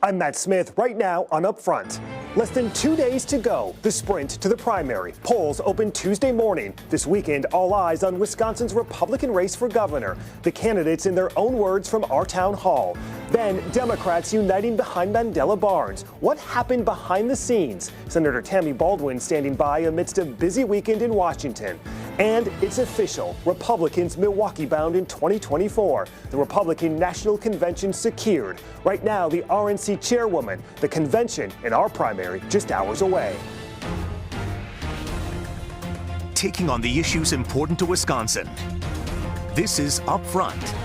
I'm Matt Smith. Right now on Upfront. Less than 2 days to go. The sprint to the primary. Polls open Tuesday morning. This weekend, all eyes on Wisconsin's Republican race for governor. The candidates in their own words from our town hall. Then, Democrats uniting behind Mandela Barnes. What happened behind the scenes? Senator Tammy Baldwin standing by amidst a busy weekend in Washington. And it's official. Republicans Milwaukee bound in 2024. The Republican National Convention secured. Right now, the RNC chairwoman. The convention in our primary just hours away. Taking on the issues important to Wisconsin. This is Upfront.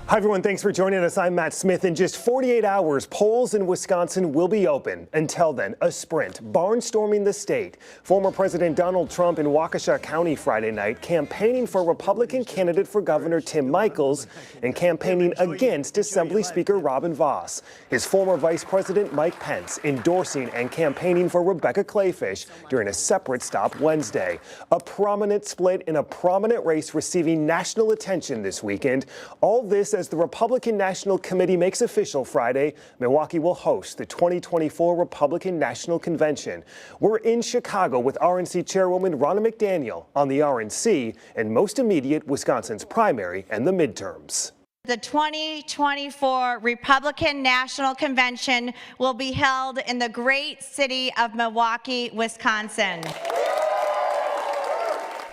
Hi, everyone. Thanks for joining us. I'm Matt Smith. In just 48 hours, polls in Wisconsin will be open. Until then, a sprint, barnstorming the state. Former President Donald Trump in Waukesha County Friday night campaigning for Republican candidate for Governor Tim Michels and campaigning against Assembly Speaker Robin Vos. His former Vice President Mike Pence endorsing and campaigning for Rebecca Kleefisch during a separate stop Wednesday. A prominent split in a prominent race receiving national attention this weekend. All this as the Republican National Committee makes official Friday, Milwaukee will host the 2024 Republican National Convention. We're in Chicago with RNC Chairwoman Ronna McDaniel on the RNC and most immediate Wisconsin's primary and the midterms. The 2024 Republican National Convention will be held in the great city of Milwaukee, Wisconsin.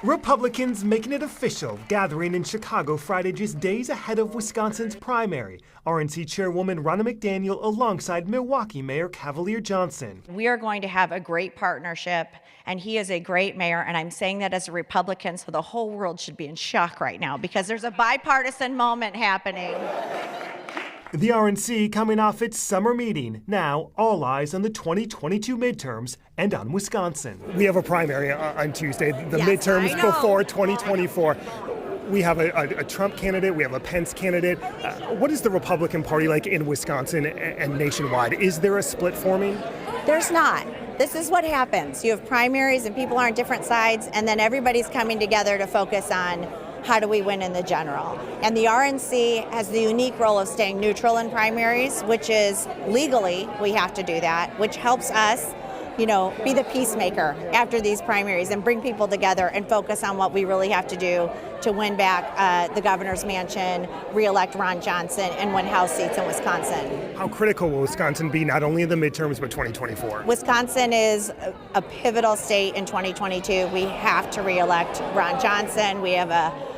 Republicans making it official, gathering in Chicago Friday just days ahead of Wisconsin's primary. RNC Chairwoman Ronna McDaniel alongside Milwaukee Mayor Cavalier Johnson. We are going to have a great partnership, and he is a great mayor, and I'm saying that as a Republican, so the whole world should be in shock right now because there's a bipartisan moment happening. The RNC coming off its summer meeting. Now, all eyes on the 2022 midterms and on Wisconsin. We have a primary on Tuesday, the midterms before 2024. We have a Trump candidate, we have a Pence candidate. What is the Republican Party like in Wisconsin and nationwide? Is there a split forming? There's not. This is what happens. You have primaries and people are on different sides, and then everybody's coming together to focus on how do we win in the general. And the RNC has the unique role of staying neutral in primaries, which is legally we have to do that, which helps us, be the peacemaker after these primaries and bring people together and focus on what we really have to do to win back the governor's mansion, re-elect Ron Johnson, and win House seats in Wisconsin. How critical will Wisconsin be not only in the midterms but 2024? Wisconsin is a pivotal state in 2022. We have to re-elect Ron Johnson. We have a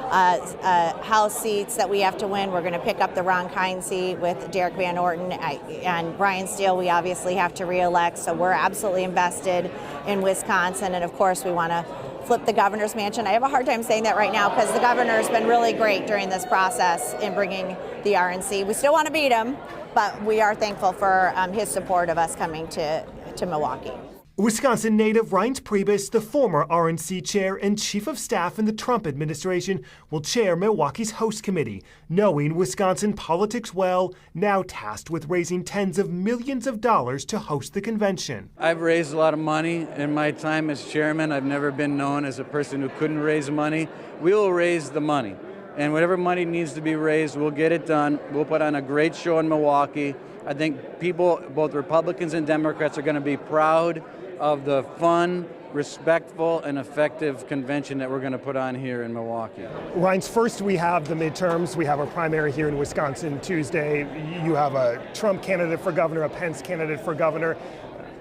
House seats that we have to win. We're going to pick up the Ron Kind seat with Derek Van Orton and Brian Steele. We obviously have to re-elect, so we're absolutely invested in Wisconsin. And of course, we want to flip the governor's mansion. I have a hard time saying that right now because the governor's been really great during this process in bringing the RNC. We still want to beat him, but we are thankful for his support of us coming to Milwaukee. Wisconsin native Reince Priebus, the former RNC chair and chief of staff in the Trump administration, will chair Milwaukee's host committee. Knowing Wisconsin politics well, now tasked with raising tens of millions of dollars to host the convention. I've raised a lot of money in my time as chairman. I've never been known as a person who couldn't raise money. We will raise the money. And whatever money needs to be raised, we'll get it done. We'll put on a great show in Milwaukee. I think people, both Republicans and Democrats, are going to be proud of the fun, respectful, and effective convention that we're going to put on here in Milwaukee. Reince, first we have the midterms. We have a primary here in Wisconsin Tuesday. You have a Trump candidate for governor, a Pence candidate for governor.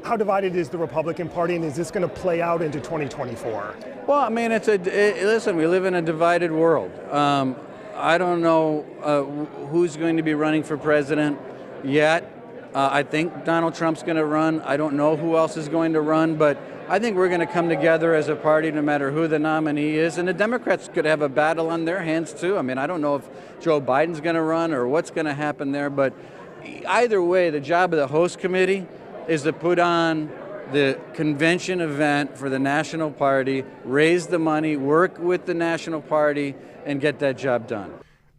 How divided is the Republican Party, and is this going to play out into 2024? Well, I mean, listen, we live in a divided world. I don't know who's going to be running for president yet. I think Donald Trump's going to run. I don't know who else is going to run, but I think we're going to come together as a party no matter who the nominee is. And the Democrats could have a battle on their hands, too. I mean, I don't know if Joe Biden's going to run or what's going to happen there, but either way, the job of the host committee is to put on the convention event for the national party, raise the money, work with the national party, and get that job done.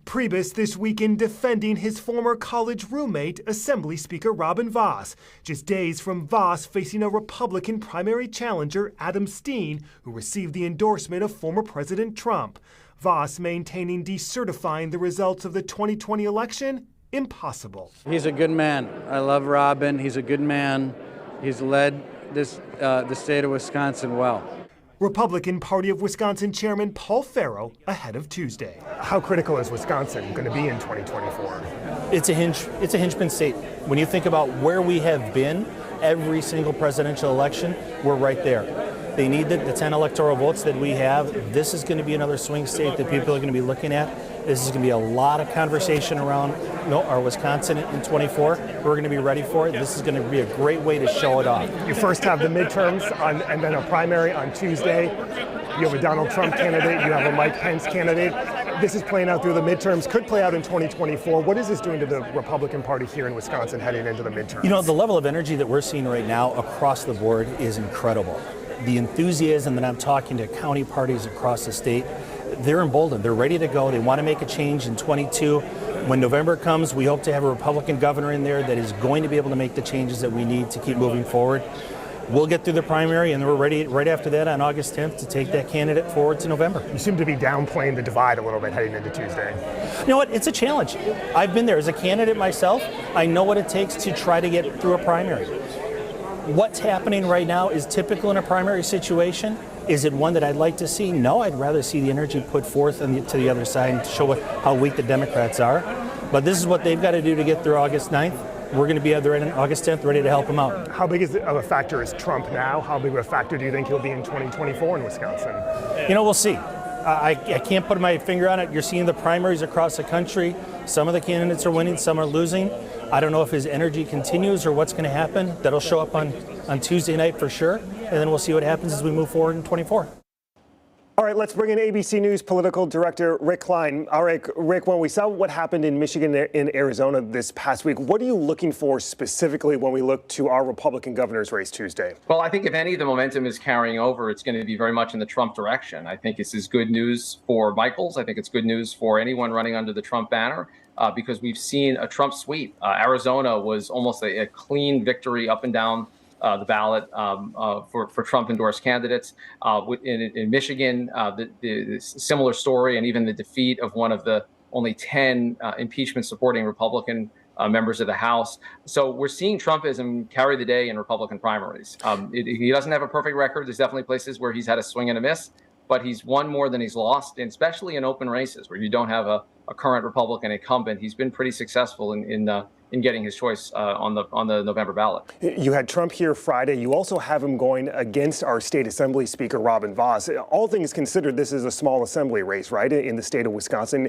Priebus this weekend defending his former college roommate, Assembly Speaker Robin Vos, just days from Vos facing a Republican primary challenger, Adam Steen, who received the endorsement of former President Trump. Vos maintaining decertifying the results of the 2020 election impossible. He's a good man. I love Robin. He's a good man. He's led the state of Wisconsin well. Republican Party of Wisconsin Chairman Paul Farrow ahead of Tuesday. How critical is Wisconsin going to be in 2024? It's a hinge-pin state. When you think about where we have been, every single presidential election, we're right there. They need the 10 electoral votes that we have. This is going to be another swing state that people are going to be looking at. This is going to be a lot of conversation around our Wisconsin in 24. We're going to be ready for it. This is going to be a great way to show it off. You first have the midterms and then a primary on Tuesday. You have a Donald Trump candidate. You have a Mike Pence candidate. This is playing out through the midterms, could play out in 2024. What is this doing to the Republican Party here in Wisconsin heading into the midterms? You know, the level of energy that we're seeing right now across the board is incredible. The enthusiasm that I'm talking to county parties across the state, they're emboldened. They're ready to go. They want to make a change in 22. When November comes, we hope to have a Republican governor in there that is going to be able to make the changes that we need to keep moving forward. We'll get through the primary, and then we're ready right after that on August 10th to take that candidate forward to November. You seem to be downplaying the divide a little bit heading into Tuesday. You know what? It's a challenge. I've been there as a candidate myself. I know what it takes to try to get through a primary. What's happening right now is typical in a primary situation. Is it one that I'd like to see? No, I'd rather see the energy put forth to the other side and show how weak the Democrats are. But this is what they've got to do to get through August 9th. We're going to be there on August 10th, ready to help them out. How big of a factor is Trump now? How big of a factor do you think he'll be in 2024 in Wisconsin? You know, we'll see. I can't put my finger on it. You're seeing the primaries across the country. Some of the candidates are winning, some are losing. I don't know if his energy continues or what's going to happen. That'll show up on Tuesday night for sure, and then we'll see what happens as we move forward in 24. All right, let's bring in ABC News political director Rick Klein. All right, Rick, when we saw what happened in Michigan and Arizona this past week, what are you looking for specifically when we look to our Republican governor's race Tuesday? Well, I think if any of the momentum is carrying over, it's going to be very much in the Trump direction. I think this is good news for Michaels. I think it's good news for anyone running under the Trump banner. Because we've seen a Trump sweep. Arizona was almost a clean victory up and down the ballot for Trump-endorsed candidates. In Michigan, the similar story, and even the defeat of one of the only 10 impeachment-supporting Republican members of the House. So we're seeing Trumpism carry the day in Republican primaries. He doesn't have a perfect record. There's definitely places where he's had a swing and a miss, but he's won more than he's lost, and especially in open races where you don't have a current Republican incumbent. He's been pretty successful in getting his choice on the November ballot. You had Trump here Friday. You also have him going against our state assembly speaker, Robin Vos. All things considered, this is a small assembly race, right, in the state of Wisconsin.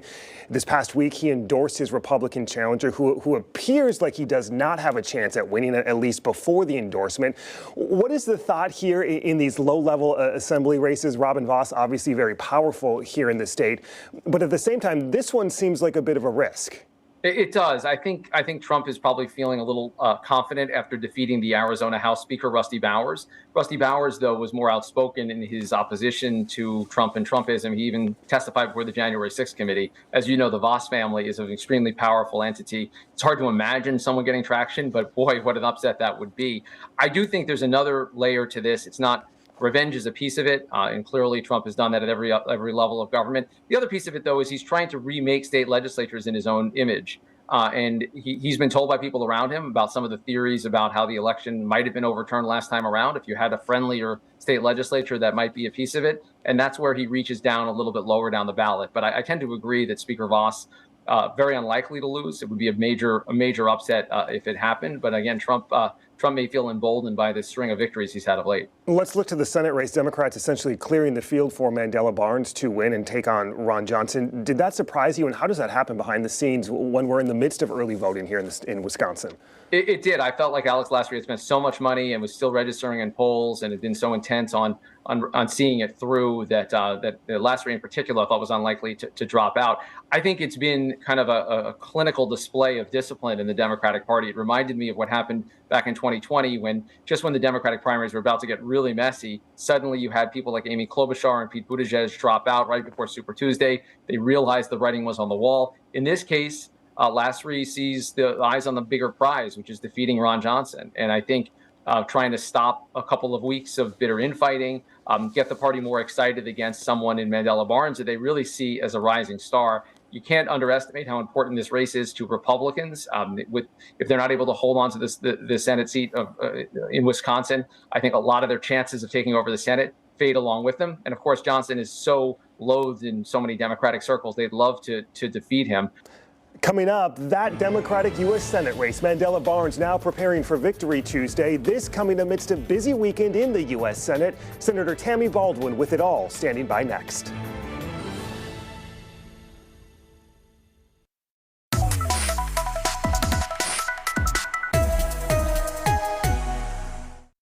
This past week, he endorsed his Republican challenger, who appears like he does not have a chance at winning, at least before the endorsement. What is the thought here in these low-level assembly races? Robin Vos, obviously very powerful here in the state, but at the same time, this one seems like a bit of a risk. It does. I think Trump is probably feeling a little confident after defeating the Arizona House Speaker, Rusty Bowers. Rusty Bowers, though, was more outspoken in his opposition to Trump and Trumpism. He even testified before the January 6th committee. As you know, the Vos family is an extremely powerful entity. It's hard to imagine someone getting traction, but boy, what an upset that would be. I do think there's another layer to this. It's not revenge is a piece of it, and clearly Trump has done that at every level of government. The other piece of it, though, is he's trying to remake state legislatures in his own image. And he's been told by people around him about some of the theories about how the election might have been overturned last time around. If you had a friendlier state legislature, that might be a piece of it. And that's where he reaches down a little bit lower down the ballot. But I tend to agree that Speaker Vos, very unlikely to lose. It would be a major upset if it happened. But again, Trump may feel emboldened by this string of victories he's had of late. Let's look to the Senate race. Democrats essentially clearing the field for Mandela Barnes to win and take on Ron Johnson. Did that surprise you? And how does that happen behind the scenes when we're in the midst of early voting here in Wisconsin? It did. I felt like Alex Lasry had spent so much money and was still registering in polls and had been so intense on seeing it through that Lasry in particular I thought was unlikely to drop out. I think it's been kind of a clinical display of discipline in the Democratic Party. It reminded me of what happened back in 2020 when the Democratic primaries were about to get really messy, suddenly you had people like Amy Klobuchar and Pete Buttigieg drop out right before Super Tuesday. They realized the writing was on the wall. In this case, Lasry sees the eyes on the bigger prize, which is defeating Ron Johnson. And I think trying to stop a couple of weeks of bitter infighting, get the party more excited against someone in Mandela Barnes that they really see as a rising star. you can't underestimate how important this race is to Republicans. If they're not able to hold on to the Senate seat in Wisconsin, I think a lot of their chances of taking over the Senate fade along with them. And of course, Johnson is so loathed in so many Democratic circles, they'd love to defeat him. Coming up, that Democratic U.S. Senate race. Mandela Barnes now preparing for Victory Tuesday. This coming amidst a busy weekend in the U.S. Senate. Senator Tammy Baldwin with it all, standing by next.